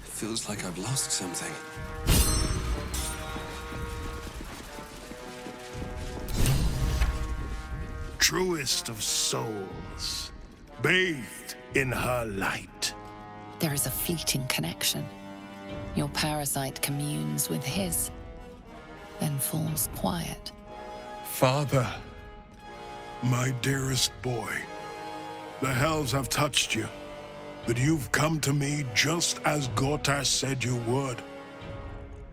Feels like I've lost something. Truest of souls, bathed in her light. There is a fleeting connection. Your parasite communes with his, then falls quiet. Father, my dearest boy, the hells have touched you, but you've come to me just as Gortash said you would.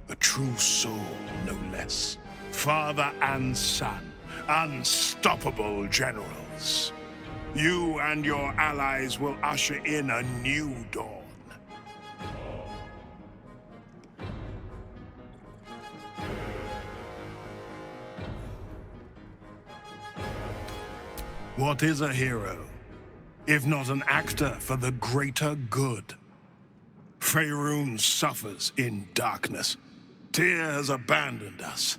A true soul, no less. Father and son, unstoppable generals. You and your allies will usher in a new dawn. What is a hero, if not an actor for the greater good? Faerun suffers in darkness. Tyr has abandoned us.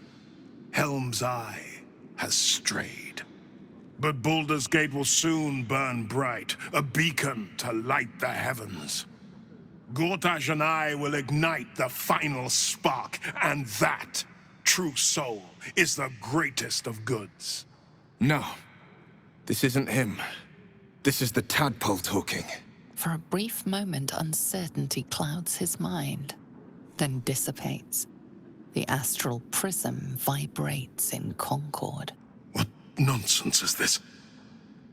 Helm's Eye has strayed. But Baldur's Gate will soon burn bright, a beacon to light the heavens. Gortash and I will ignite the final spark, and that, true soul, is the greatest of goods. No. This isn't him. This is the tadpole talking. For a brief moment, uncertainty clouds his mind, then dissipates. The astral prism vibrates in concord. What nonsense is this?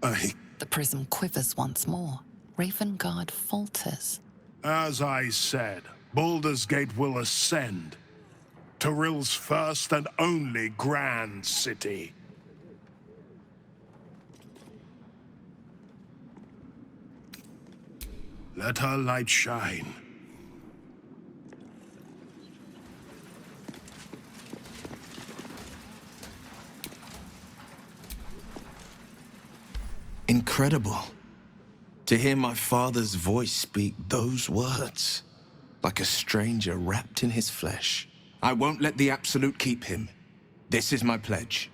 The prism quivers once more. Ravengard falters. As I said, Baldur's Gate will ascend. Torill's first and only grand city. Let her light shine. Incredible. To hear my father's voice speak those words, like a stranger wrapped in his flesh. I won't let the Absolute keep him. This is my pledge.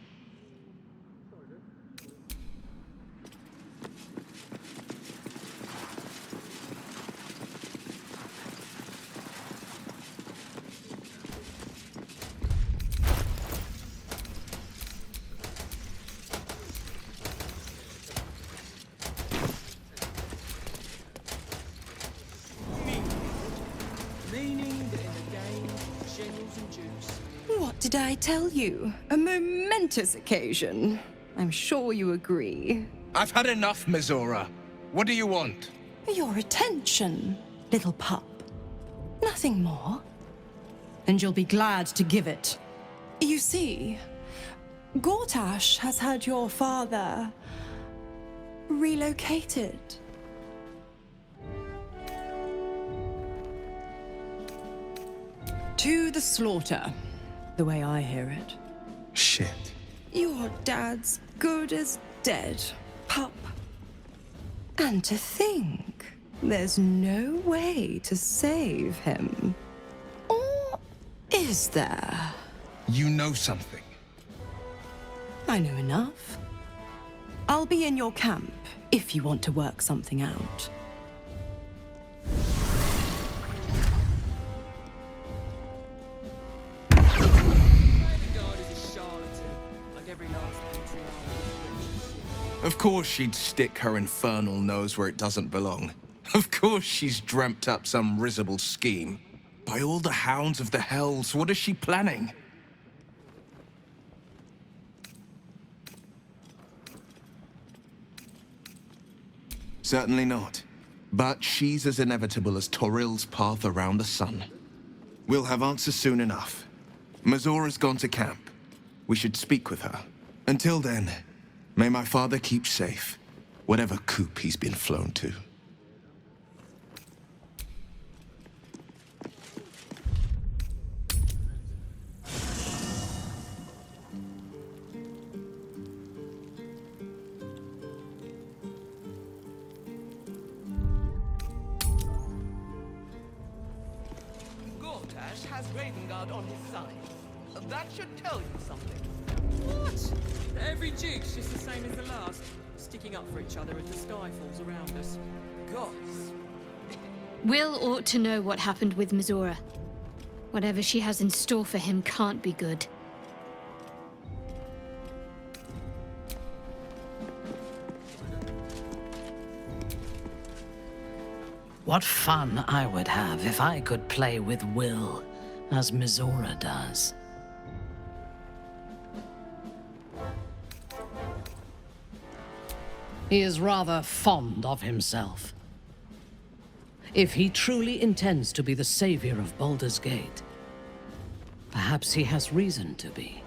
What did I tell you? A momentous occasion. I'm sure you agree. I've had enough, Mizora. What do you want? Your attention, little pup. Nothing more. And you'll be glad to give it. You see, Gortash has had your father relocated. To the slaughter, the way I hear it. Shit. Your dad's good as dead, pup. And to think, there's no way to save him. Or is there? You know something. I know enough. I'll be in your camp if you want to work something out. Of course she'd stick her infernal nose where it doesn't belong. Of course she's dreamt up some risible scheme. By all the hounds of the hells, what is she planning? Certainly not. But she's as inevitable as Torill's path around the sun. We'll have answers soon enough. Mizora's gone to camp. We should speak with her. Until then, may my father keep safe, whatever coop he's been flown to. Gortash has Ravengard on his side. That should tell you something. What? Every duke's just the same as the last, sticking up for each other as the sky falls around us. course. Will ought to know what happened with Mizora. Whatever she has in store for him can't be good. What fun I would have if I could play with Will, as Mizora does. He is rather fond of himself. If he truly intends to be the savior of Baldur's Gate, perhaps he has reason to be.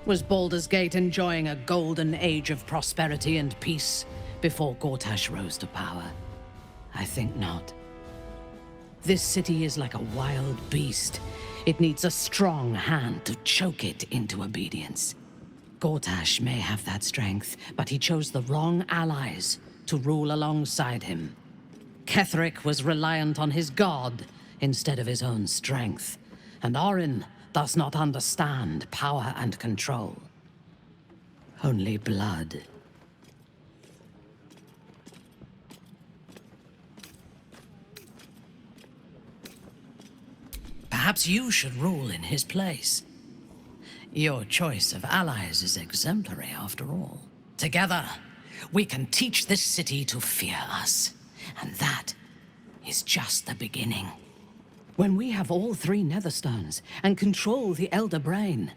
Was Baldur's Gate enjoying a golden age of prosperity and peace before Gortash rose to power? I think not. This city is like a wild beast. It needs a strong hand to choke it into obedience. Gortash may have that strength, but he chose the wrong allies to rule alongside him. Ketheric was reliant on his god instead of his own strength, and Orin does not understand power and control. Only blood. Perhaps you should rule in his place. Your choice of allies is exemplary, after all. Together, we can teach this city to fear us. And that is just the beginning. When we have all three Netherstones and control the Elder Brain,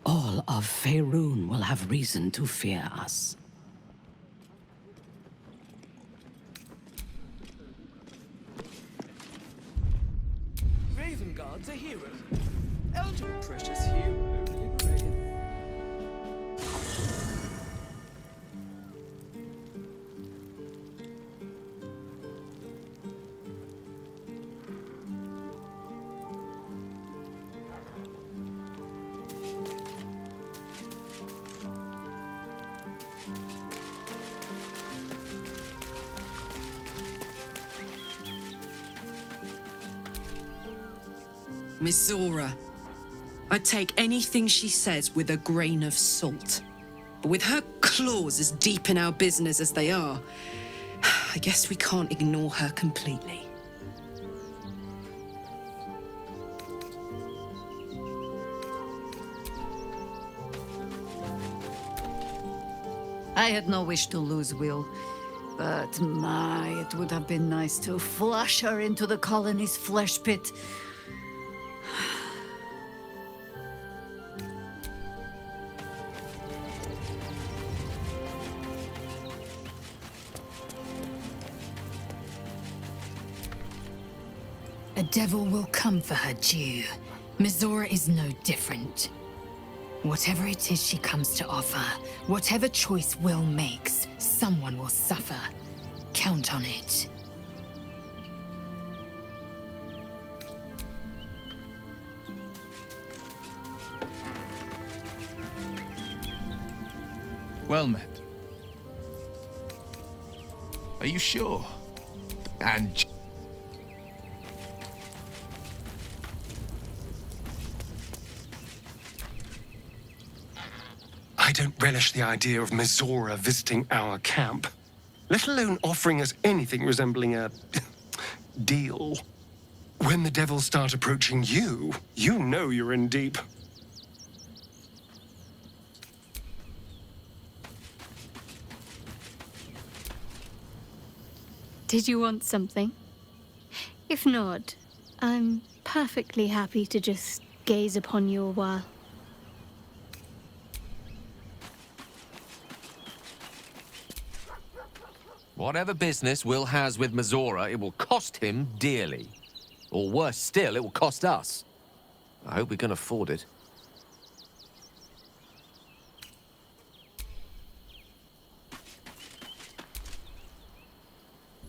all of Faerûn will have reason to fear us. Raven Guard's a hero. Elder precious hero liberated. Mizora. I take anything she says with a grain of salt. But with her claws as deep in our business as they are, I guess we can't ignore her completely. I had no wish to lose Will, but my, it would have been nice to flush her into the colony's flesh pit. A devil will come for her due. Mizora is no different. Whatever it is she comes to offer, whatever choice Will makes, someone will suffer. Count on it. Well met. Are you sure? And... I don't relish the idea of Mizora visiting our camp, let alone offering us anything resembling a deal. When the devils start approaching you, you know you're in deep. Did you want something? If not, I'm perfectly happy to just gaze upon you a while. Whatever business Will has with Mizora, it will cost him dearly. Or worse still, it will cost us. I hope we can afford it.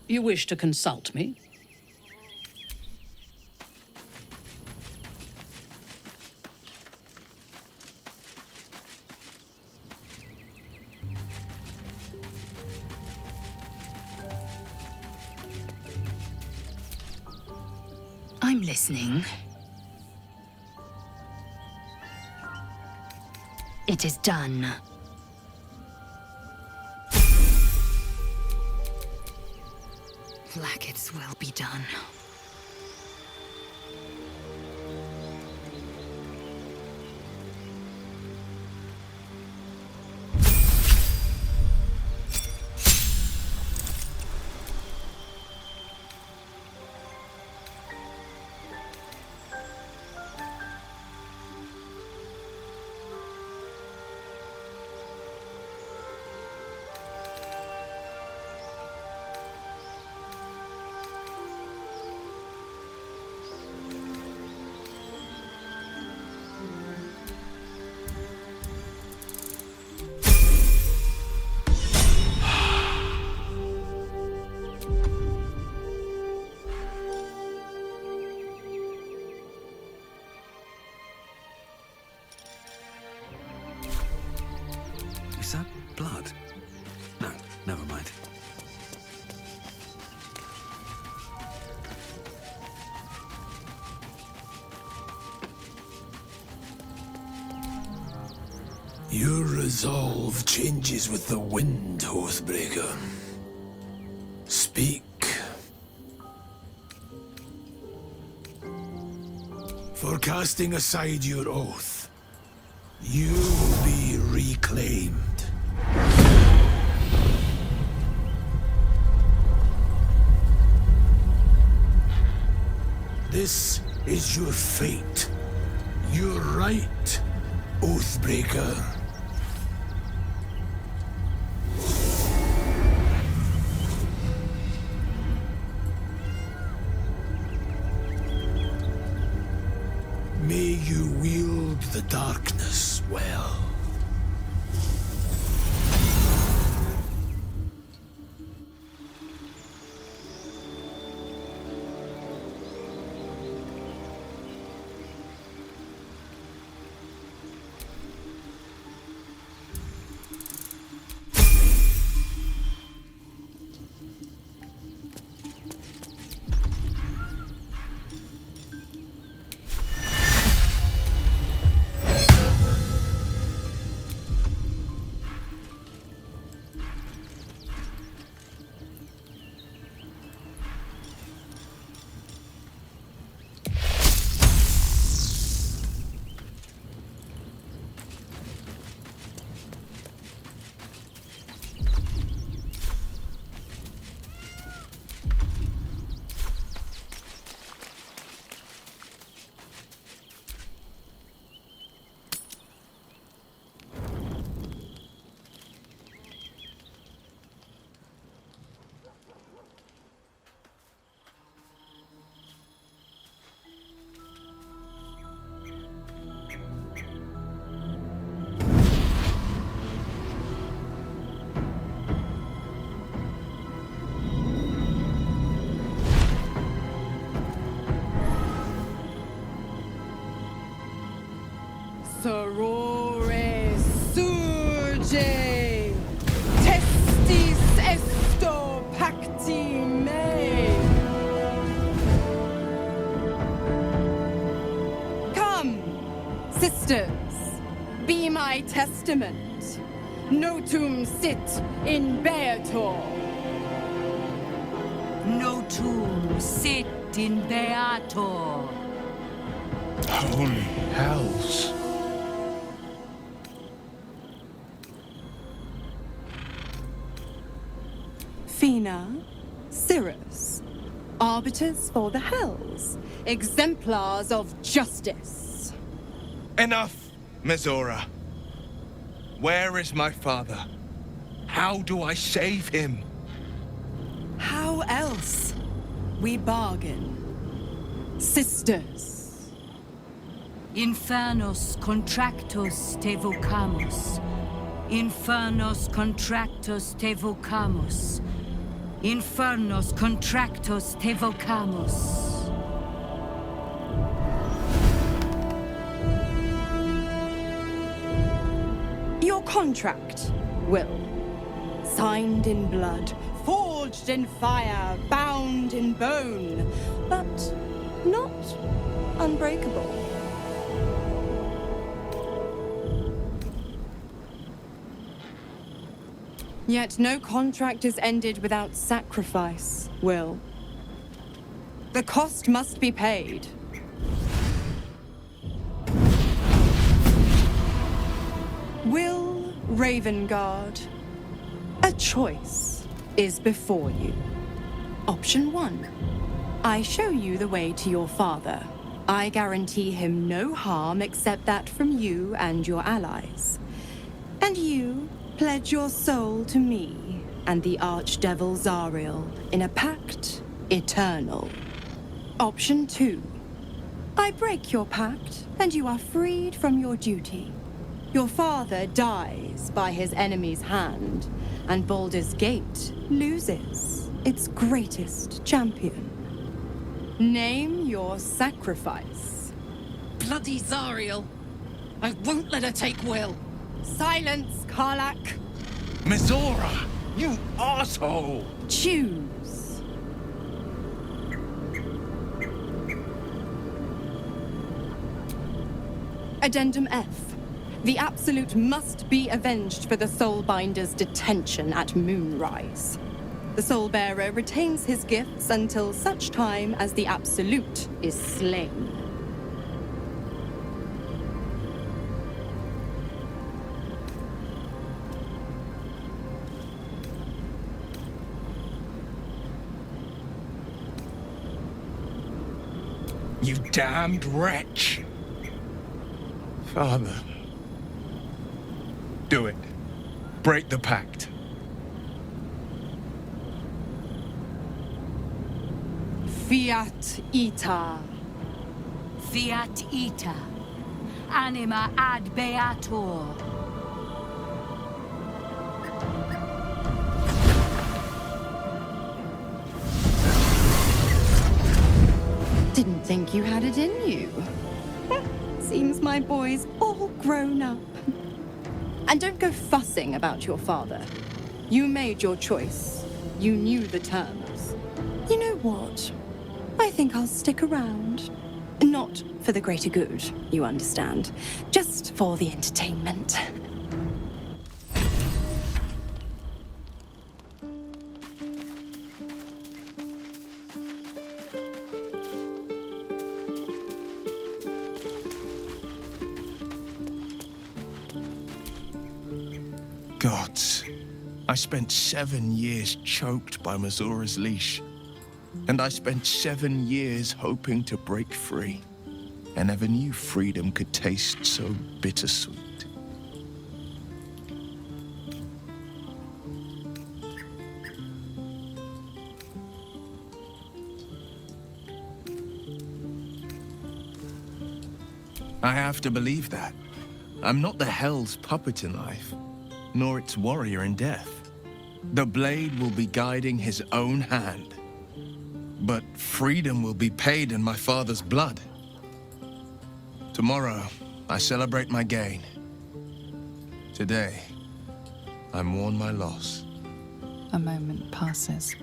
You wish to consult me? I'm listening. It is done. Blacket's will be done. Is that blood? No, never mind. Your resolve changes with the wind, Oathbreaker. Speak. For casting aside your oath, you will be reclaimed. This is your fate. Your right, Oathbreaker. May you wield the darkness well. Sorore surge, testis esto pacti me. Come, sisters, be my testament. Notum sit in beator. Notum sit in beator. Holy hells. Fina, Cirrus, arbiters for the hells, exemplars of justice. Enough, Mizora. Where is my father? How do I save him? How else? We bargain. Sisters. Infernos contractus te vocamus. Infernos contractus te vocamus. Infernos contractus te vocamus. Your contract, Will. Signed in blood, forged in fire, bound in bone, but not unbreakable. Yet no contract is ended without sacrifice, Will. The cost must be paid. Will Ravengard, a choice is before you. Option 1. I show you the way to your father. I guarantee him no harm except that from you and your allies. And you pledge your soul to me and the Archdevil Zariel in a pact eternal. Option 2. I break your pact and you are freed from your duty. Your father dies by his enemy's hand, and Baldur's Gate loses its greatest champion. Name your sacrifice. Bloody Zariel! I won't let her take Will! Silence, Karlak! Mizora! You arsehole! Choose. Addendum F. The Absolute must be avenged for the Soulbinder's detention at Moonrise. The Soulbearer retains his gifts until such time as the Absolute is slain. You damned wretch! Father. Do it. Break the pact. Fiat Ita. Fiat ita. Anima ad beator. Didn't think you had it in you. Seems my boy's all grown up. And don't go fussing about your father. You made your choice. You knew the terms. You know what? I think I'll stick around. Not for the greater good, you understand. Just for the entertainment. Gods, I spent 7 years choked by Mazora's leash. And I spent 7 years hoping to break free. I never knew freedom could taste so bittersweet. I have to believe that. I'm not the Hell's puppet in life, nor its warrior in death. The blade will be guiding his own hand. But freedom will be paid in my father's blood. Tomorrow, I celebrate my gain. Today, I mourn my loss. A moment passes.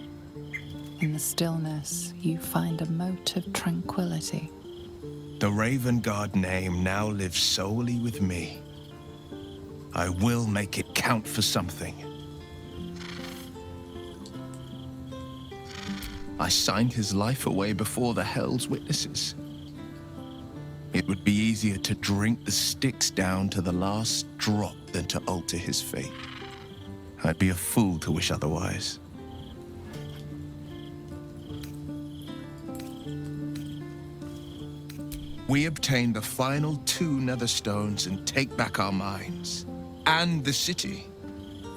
In the stillness, you find a mote of tranquility. The Ravengard name now lives solely with me. I will make it count for something. I signed his life away before the Hell's witnesses. It would be easier to drink the Styx down to the last drop than to alter his fate. I'd be a fool to wish otherwise. We obtain the final 2 Netherstones and take back our minds, and the city,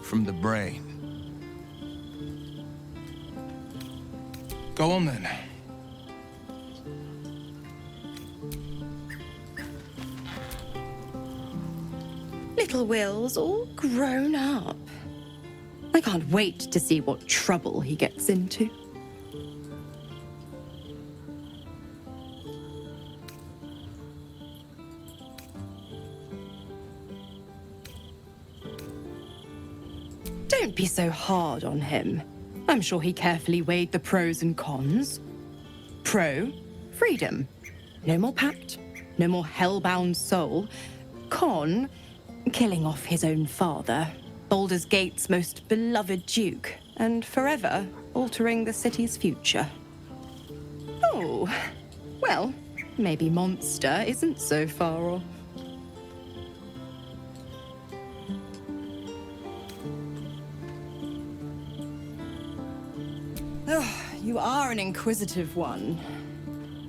from the brain. Go on then. Little Will's all grown up. I can't wait to see what trouble he gets into. Don't be so hard on him. I'm sure he carefully weighed the pros and cons. Pro, freedom. No more pact, no more hellbound soul. Con, killing off his own father. Baldur's Gate's most beloved duke, and forever altering the city's future. Oh, well, maybe Monster isn't so far off. Oh, you are an inquisitive one.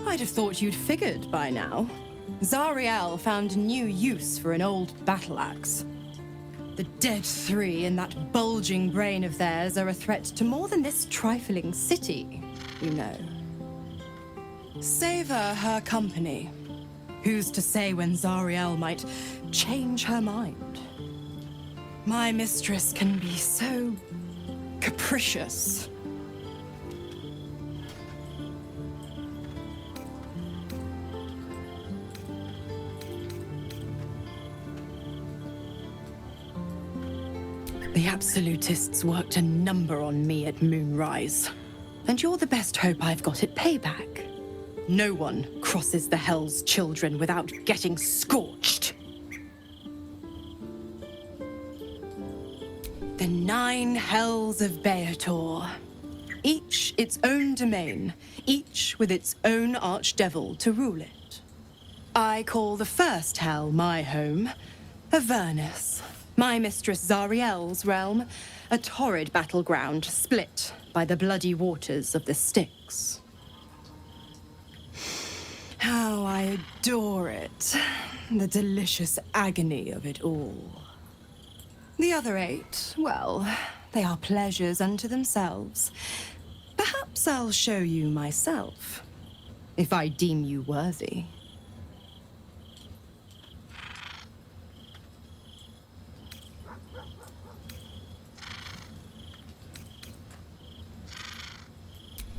I'd have thought you'd figured by now. Zariel found new use for an old battle axe. The dead three in that bulging brain of theirs are a threat to more than this trifling city, you know. Savor her company. Who's to say when Zariel might change her mind? My mistress can be so capricious. The Absolutists worked a number on me at Moonrise, and you're the best hope I've got at payback. No one crosses the Hell's Children without getting scorched. The 9 Hells of Beator. Each its own domain, each with its own archdevil to rule it. I call the first hell my home, Avernus. My mistress Zariel's realm, a torrid battleground split by the bloody waters of the Styx. How I adore it, the delicious agony of it all. The other 8, well, they are pleasures unto themselves. Perhaps I'll show you myself, if I deem you worthy.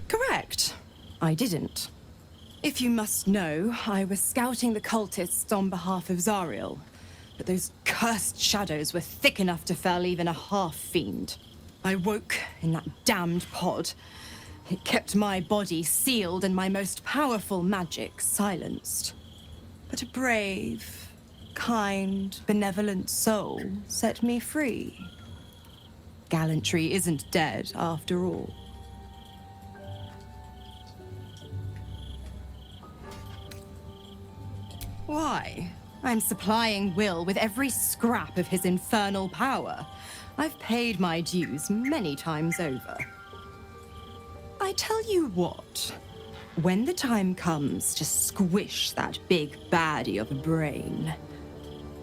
Correct. I didn't. If you must know, I was scouting the cultists on behalf of Zariel, but those cursed shadows were thick enough to fell even a half-fiend. I woke in that damned pod. It kept my body sealed and my most powerful magic silenced. But a brave, kind, benevolent soul set me free. Gallantry isn't dead after all. Why? I'm supplying Will with every scrap of his infernal power. I've paid my dues many times over. I tell you what, when the time comes to squish that big baddie of a brain,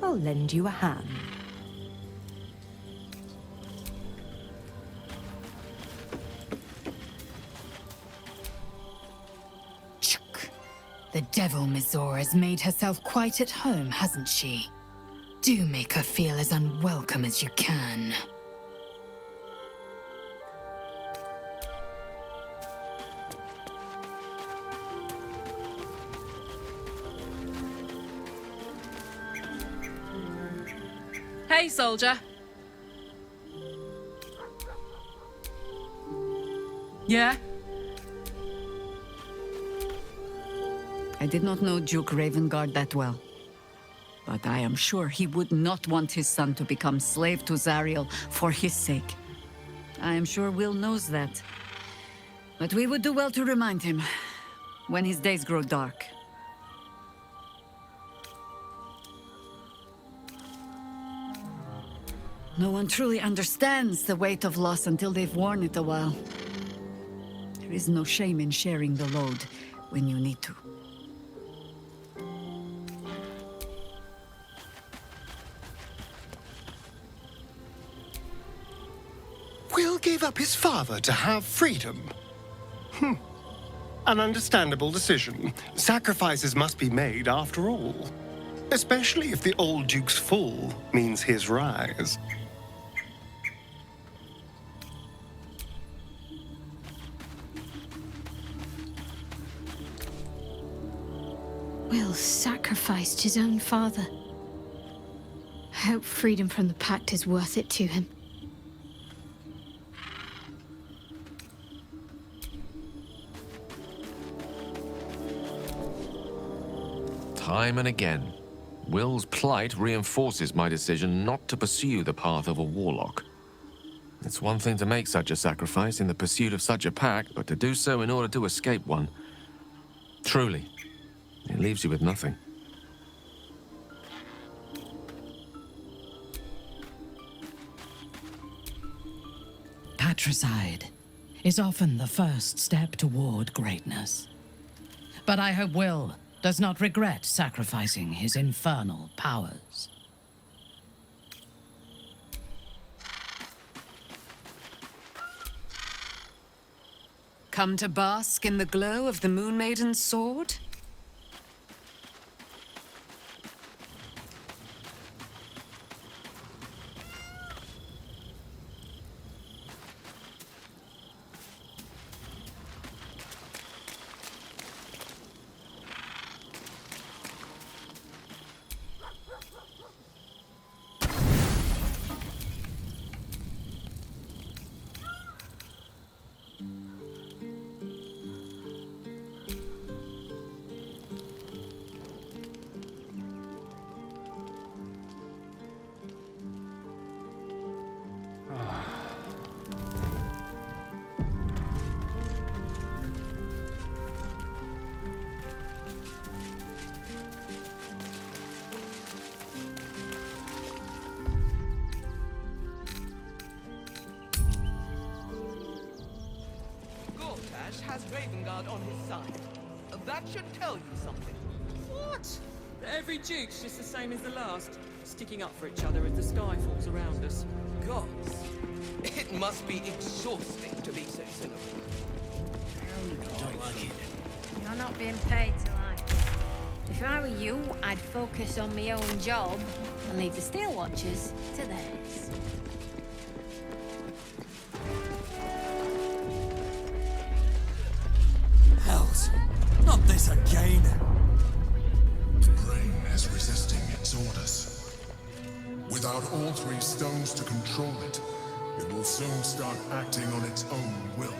I'll lend you a hand. The devil Mizora has made herself quite at home, hasn't she? Do make her feel as unwelcome as you can. Hey, soldier. Yeah? I did not know Duke Ravengard that well, but I am sure he would not want his son to become slave to Zariel for his sake. I am sure Will knows that. But we would do well to remind him when his days grow dark. No one truly understands the weight of loss until they've worn it a while. There is no shame in sharing the load when you need to. Will gave up his father to have freedom. An understandable decision. Sacrifices must be made after all. Especially if the old Duke's fall means his rise. Will sacrificed his own father. I hope freedom from the Pact is worth it to him. Time and again, Will's plight reinforces my decision not to pursue the path of a warlock. It's one thing to make such a sacrifice in the pursuit of such a pact, but to do so in order to escape one. Truly, it leaves you with nothing. Patricide is often the first step toward greatness. But I hope Will does not regret sacrificing his infernal powers. Come to bask in the glow of the Moon Maiden's sword? Has Ravengard on his side. That should tell you something. What? Every duke's just the same as the last, sticking up for each other as the sky falls around us. Gods, it must be exhausting to be so cynical. Don't like it. You're not being paid to like it. If I were you, I'd focus on my own job and leave the Steel Watchers to theirs. Hells, not this again! The brain is resisting its orders. Without all three stones to control it, it will soon start acting on its own will.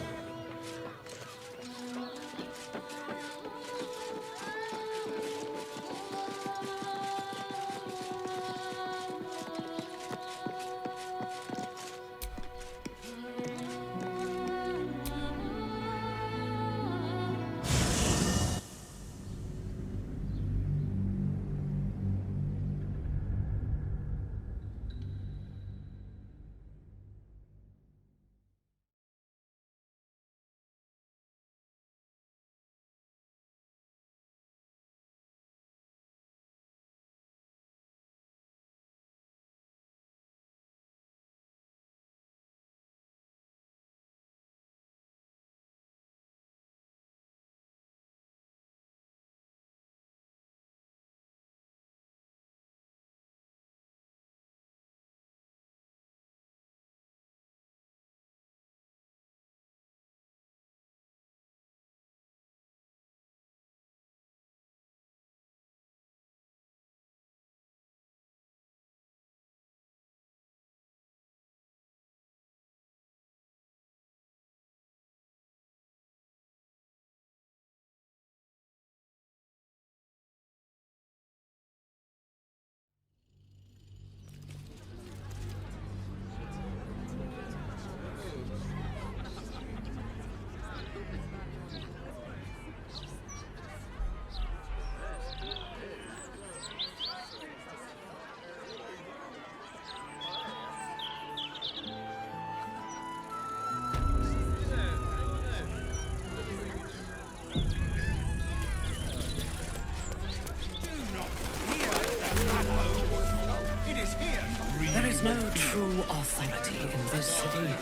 There is no true authority in this city.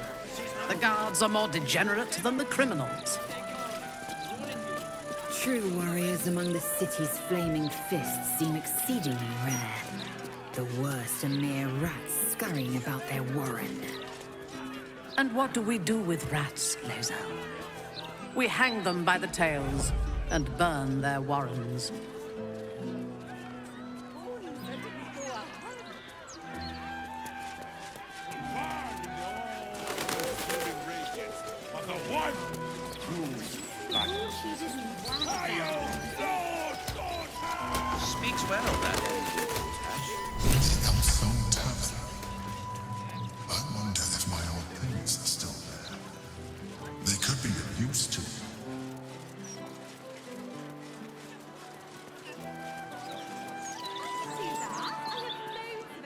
The guards are more degenerate than the criminals. True warriors among the city's flaming fists seem exceedingly rare. The worst are mere rats scurrying about their warren. And what do we do with rats, Lae'zel? We hang them by the tails and burn their warrens. Speaks well, that.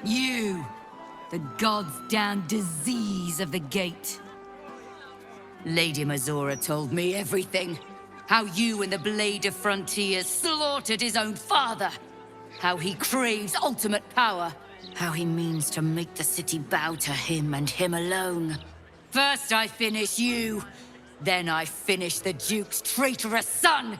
You! The gods-damned disease of the gate. Lady Mazora told me everything. How you and the Blade of Frontiers slaughtered his own father. How he craves ultimate power. How he means to make the city bow to him and him alone. First I finish you, then I finish the Duke's traitorous son!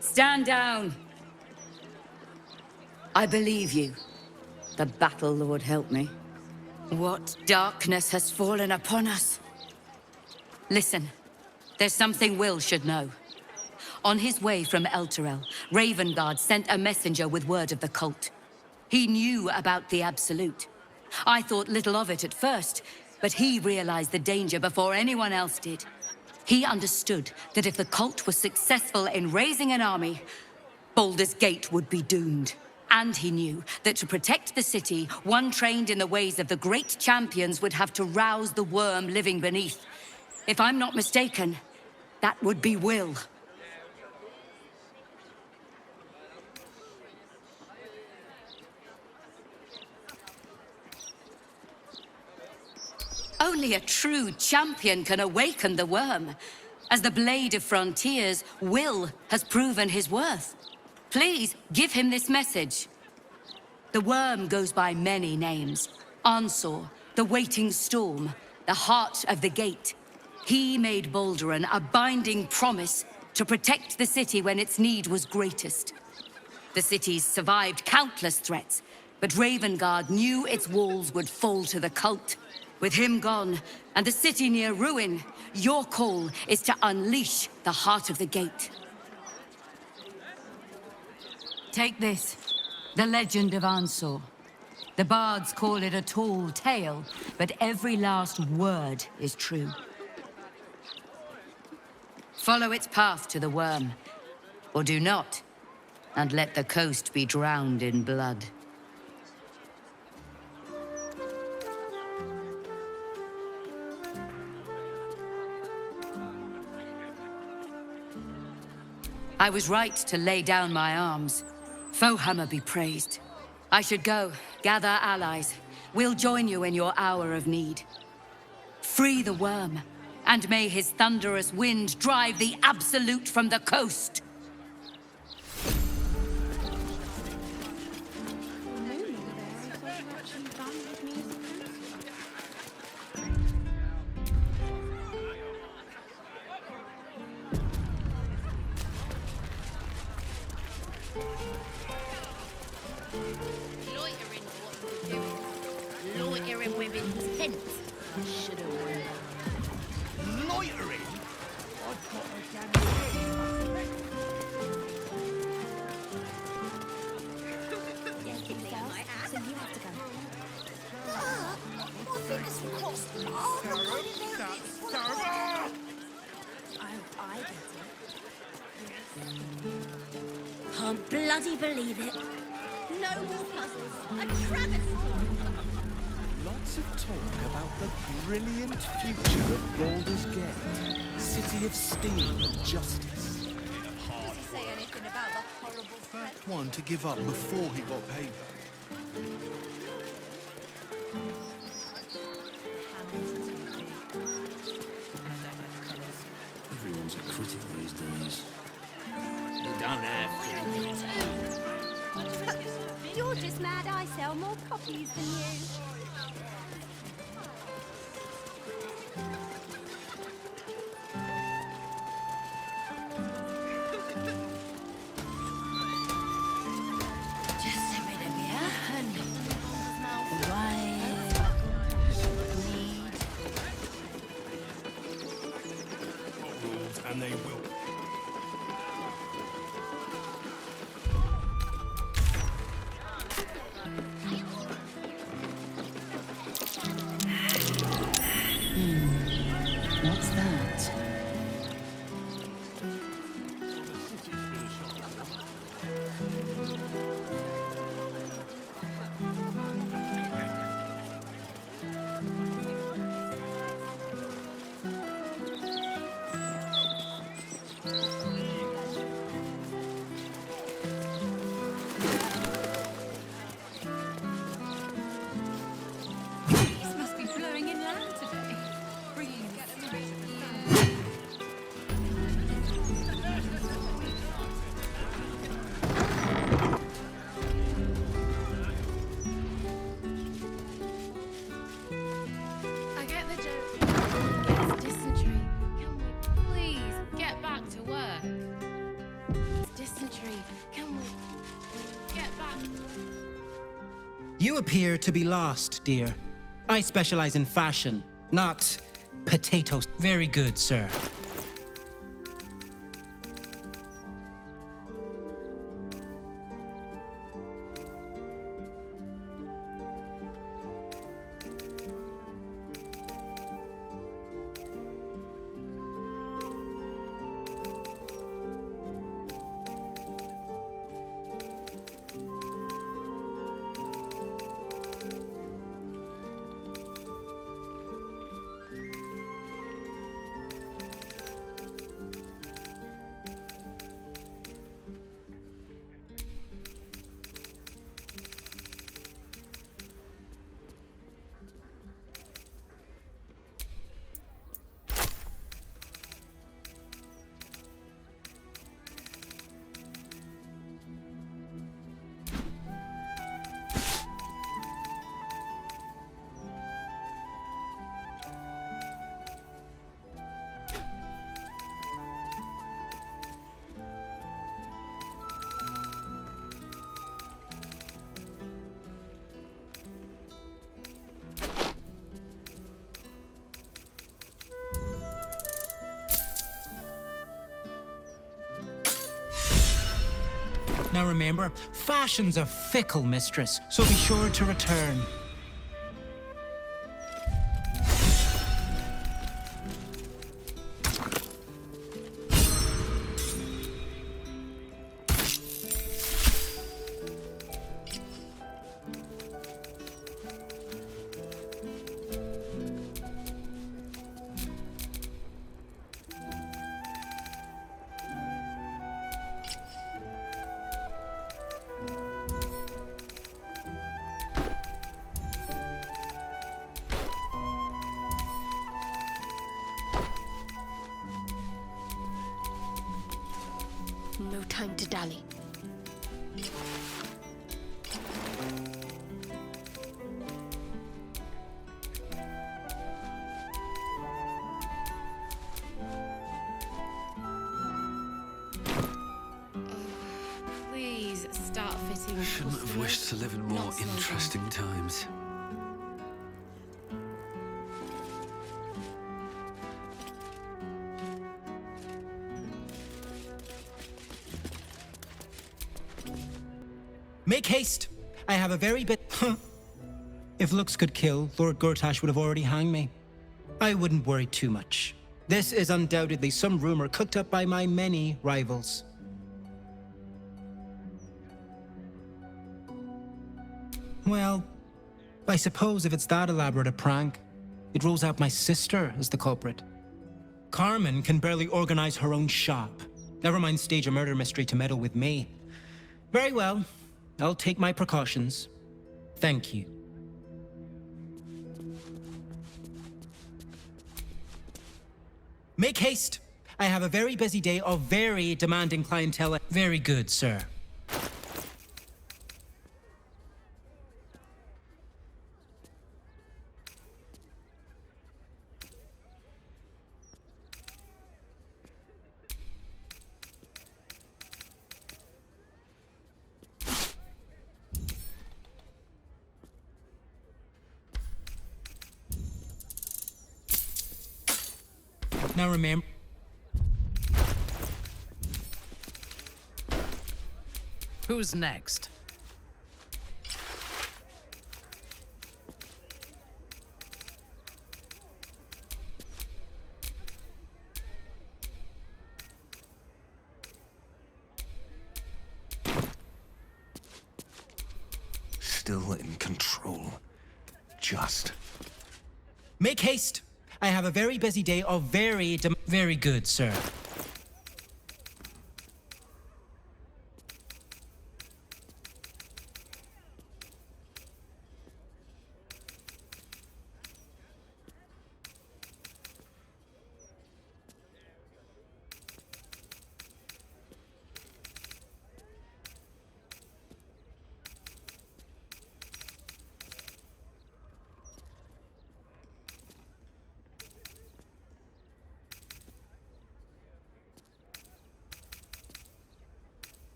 Stand down! I believe you. The Battle Lord help me. What darkness has fallen upon us? Listen, there's something Will should know. On his way from Elturel, Ravengard sent a messenger with word of the cult. He knew about the Absolute. I thought little of it at first, but he realized the danger before anyone else did. He understood that if the cult was successful in raising an army, Baldur's Gate would be doomed. And he knew that to protect the city, one trained in the ways of the great champions would have to rouse the worm living beneath. If I'm not mistaken, that would be Will. Only a true champion can awaken the worm. As the Blade of Frontiers, Will has proven his worth. Please, give him this message. The worm goes by many names. Ansor, the Waiting Storm, the Heart of the Gate. He made Balduran a binding promise to protect the city when its need was greatest. The city's survived countless threats, but Ravengard knew its walls would fall to the cult. With him gone, and the city near ruin, your call is to unleash the Heart of the Gate. Take this, the legend of Ansor. The bards call it a tall tale, but every last word is true. Follow its path to the worm, or do not, and let the coast be drowned in blood. I was right to lay down my arms. Fohammer be praised. I should go, gather allies. We'll join you in your hour of need. Free the worm, and may his thunderous wind drive the Absolute from the coast. Loitering women's tents. Should have worn. Loitering? I've got a damn so you have to go. Fingers crossed. I get it. Can't bloody believe it. No more puzzles. A travesty. Lots of talk about the brilliant future of Baldur's Gate. City of steel and justice. Does he say anything about the horrible threat? One to give up before he got paid. Everyone's a critic these days. You don't have to. You're just mad I sell more copies than you. Just a minute here, and And they will. What's that? to work. Dysentery. Can we get back? You appear to be lost, dear. I specialize in fashion, not potatoes. Very good, sir. Now remember, fashion's a fickle mistress, so be sure to return. No time to dally. Please start fitting. Shouldn't have wished to live in more interesting times. Make haste! I have a very bit. If looks could kill, Lord Gortash would have already hanged me. I wouldn't worry too much. This is undoubtedly some rumor cooked up by my many rivals. Well, I suppose if it's that elaborate a prank, it rules out my sister as the culprit. Carmen can barely organize her own shop. Never mind stage a murder mystery to meddle with me. Very well. I'll take my precautions. Thank you. Make haste! I have a very busy day of very demanding clientele. Very good, sir. Now remember... Who's next? Still in control. Just. Make haste! I have a very busy day of very good, sir.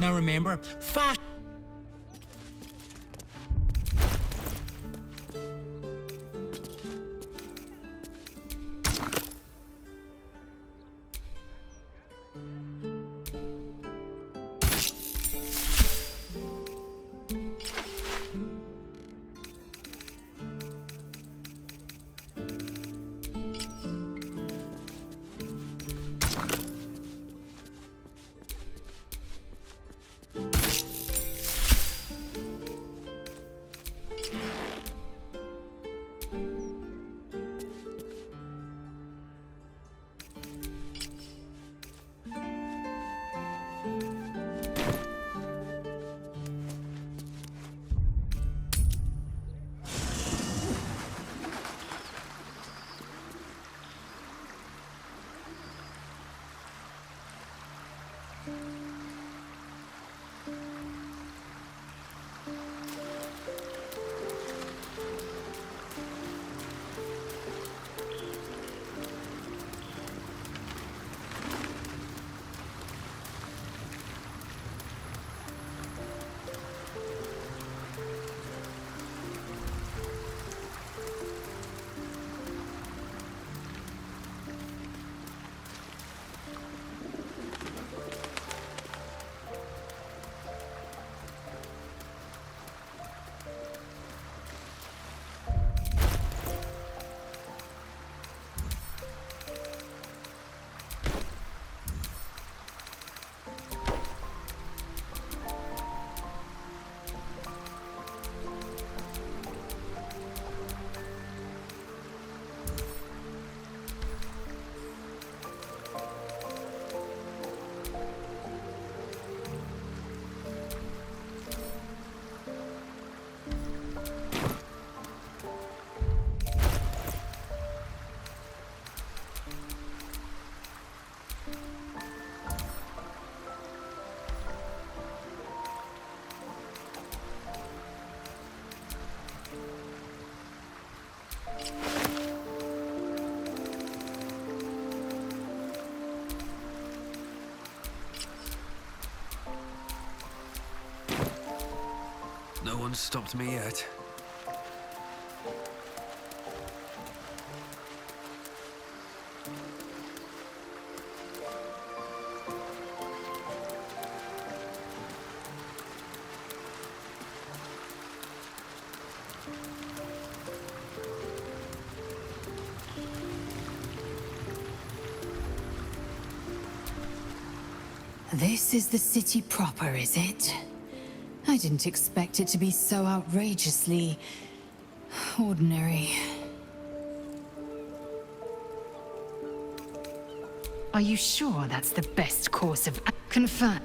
Now remember, fast. No one's stopped me yet. This is the city proper, is it? I didn't expect it to be so outrageously ordinary. Are you sure that's the best course of confirm?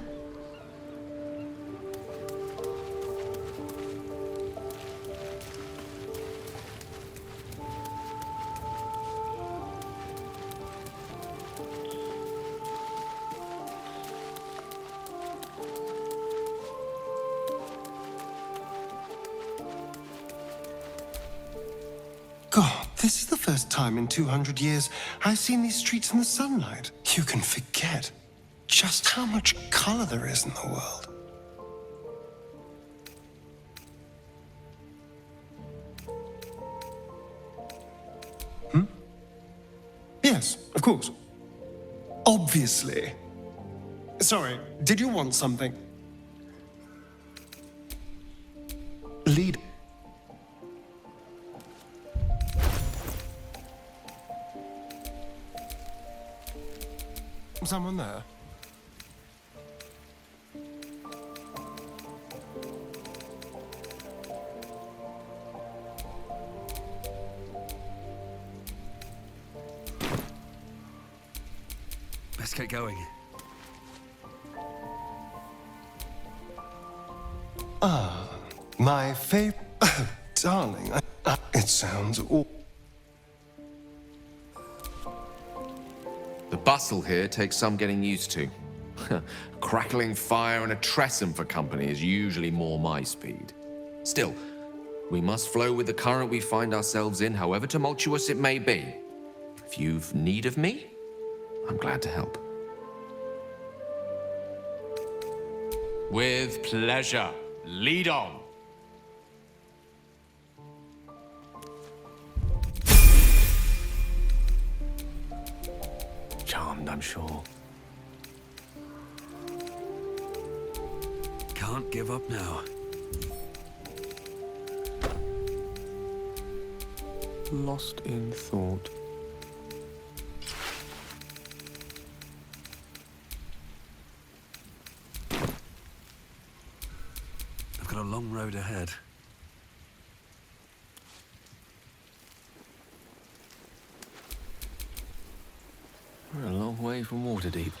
God, this is the first time in 200 years I've seen these streets in the sunlight. You can forget just how much color there is in the world. Yes, of course. Obviously. Sorry, did you want something? Lead. Someone there? Let's get going. Ah, my favorite. Darling, it sounds awful. The bustle here takes some getting used to. Crackling fire and a tresson for company is usually more my speed. Still, we must flow with the current we find ourselves in, however tumultuous it may be. If you've need of me, I'm glad to help. With pleasure. Lead on. Charmed, I'm sure. Can't give up now. Lost in thought. I've got a long road ahead. We're a long way from Waterdeep.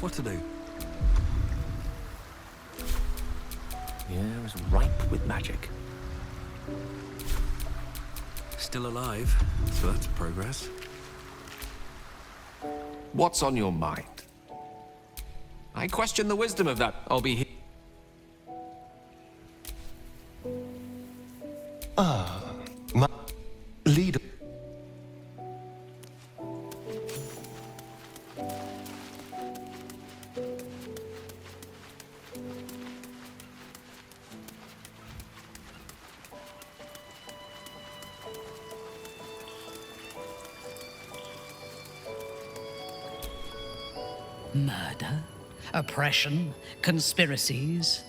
What to do? The air is ripe with magic. Still alive, so that's progress. What's on your mind? I question the wisdom of that. I'll be here. My leader. Murder? Oppression? Conspiracies?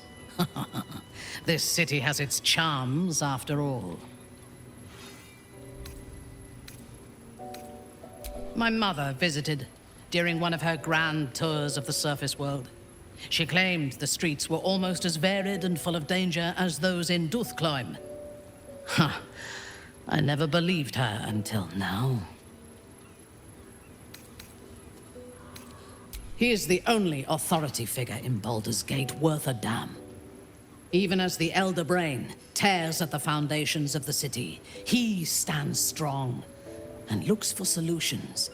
This city has its charms, after all. My mother visited during one of her grand tours of the surface world. She claimed the streets were almost as varied and full of danger as those in Duthcloim. Huh. I never believed her until now. He is the only authority figure in Baldur's Gate worth a damn. Even as the Elder Brain tears at the foundations of the city, he stands strong and looks for solutions.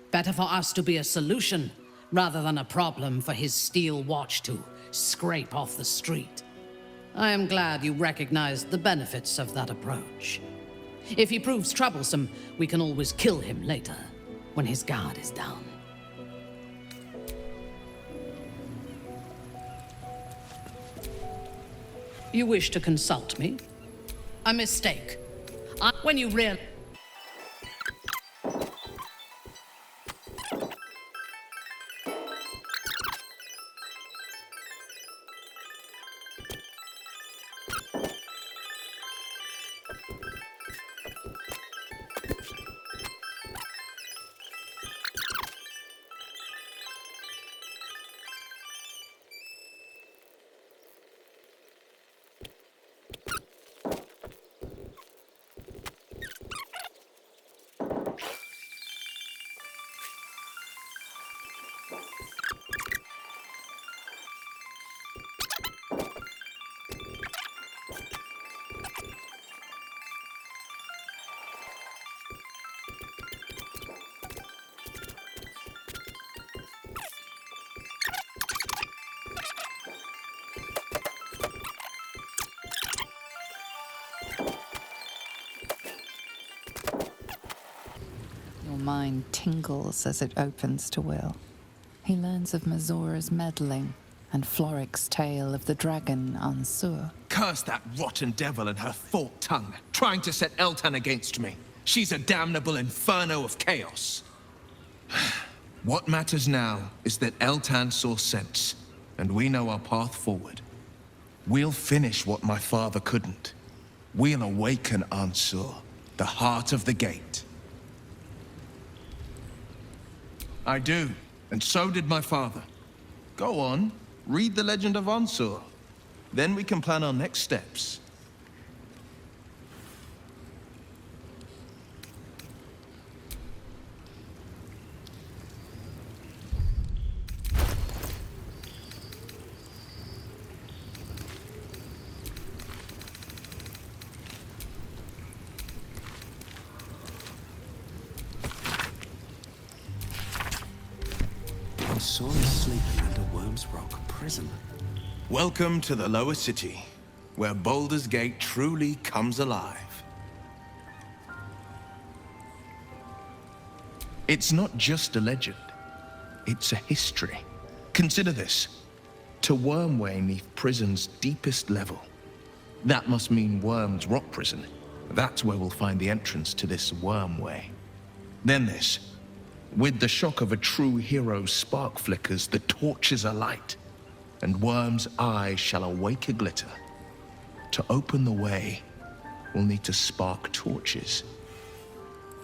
Better for us to be a solution rather than a problem for his steel watch to scrape off the street. I am glad you recognized the benefits of that approach. If he proves troublesome, we can always kill him later, when his guard is down. You wish to consult me? A mistake. When you realize... mind tingles as it opens to Will. He learns of Mazora's meddling and Floric's tale of the dragon Ansur. Curse that rotten devil and her forked tongue, trying to set Eltan against me. She's a damnable inferno of chaos. What matters now is that Eltan saw sense, and we know our path forward. We'll finish what my father couldn't. We'll awaken Ansur, the heart of the gate. I do, and so did my father. Go on, read the legend of Ansur. Then we can plan our next steps. Ansur is sleeping under Worm's Rock prison. Welcome to the lower city, where Baldur's Gate truly comes alive. It's not just a legend, it's a history. Consider this. To Wormway 'neath prison's deepest level. That must mean Worm's Rock Prison. That's where we'll find the entrance to this Wormway. Then this. With the shock of a true hero's spark flickers, the torches alight, and Worm's eyes shall awake a glitter. To open the way, we'll need to spark torches.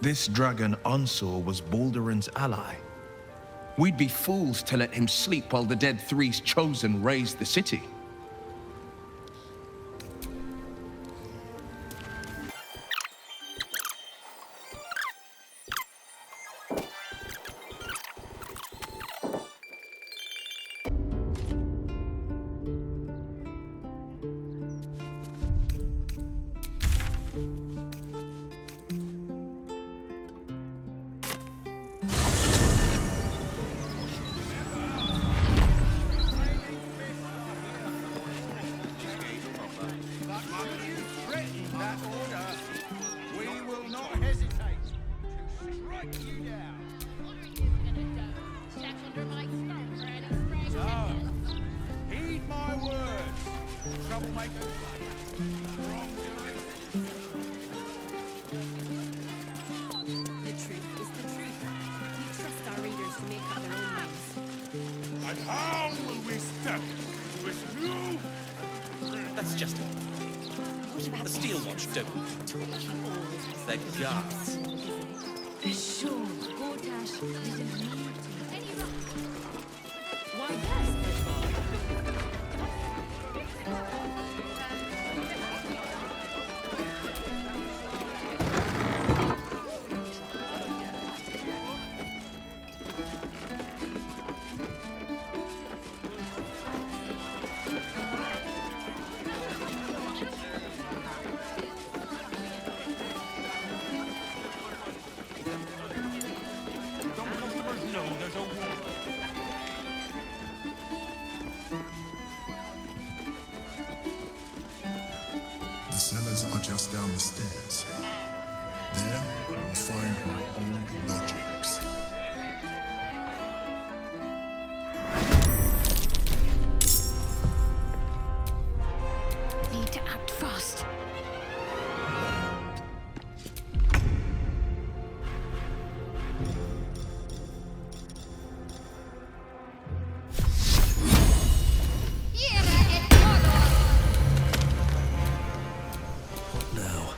This dragon Ansur was Baldur's ally. We'd be fools to let him sleep while the Dead Three's chosen raised the city. That's just it. The Steel Watch don't. They're guards. Sure, Gortash didn't need to. Why, The cellars are just down the stairs. There, you'll find my old lodgings. Need to act fast. What now?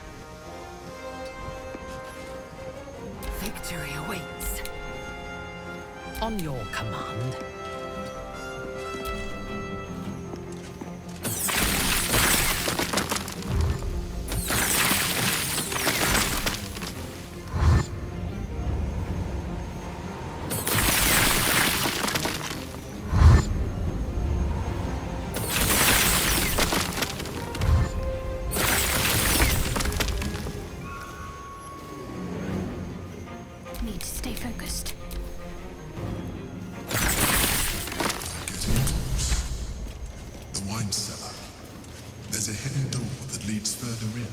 Victory awaits. On your command. Need to stay focused. Getting close. The wine cellar. There's a hidden door that leads further in.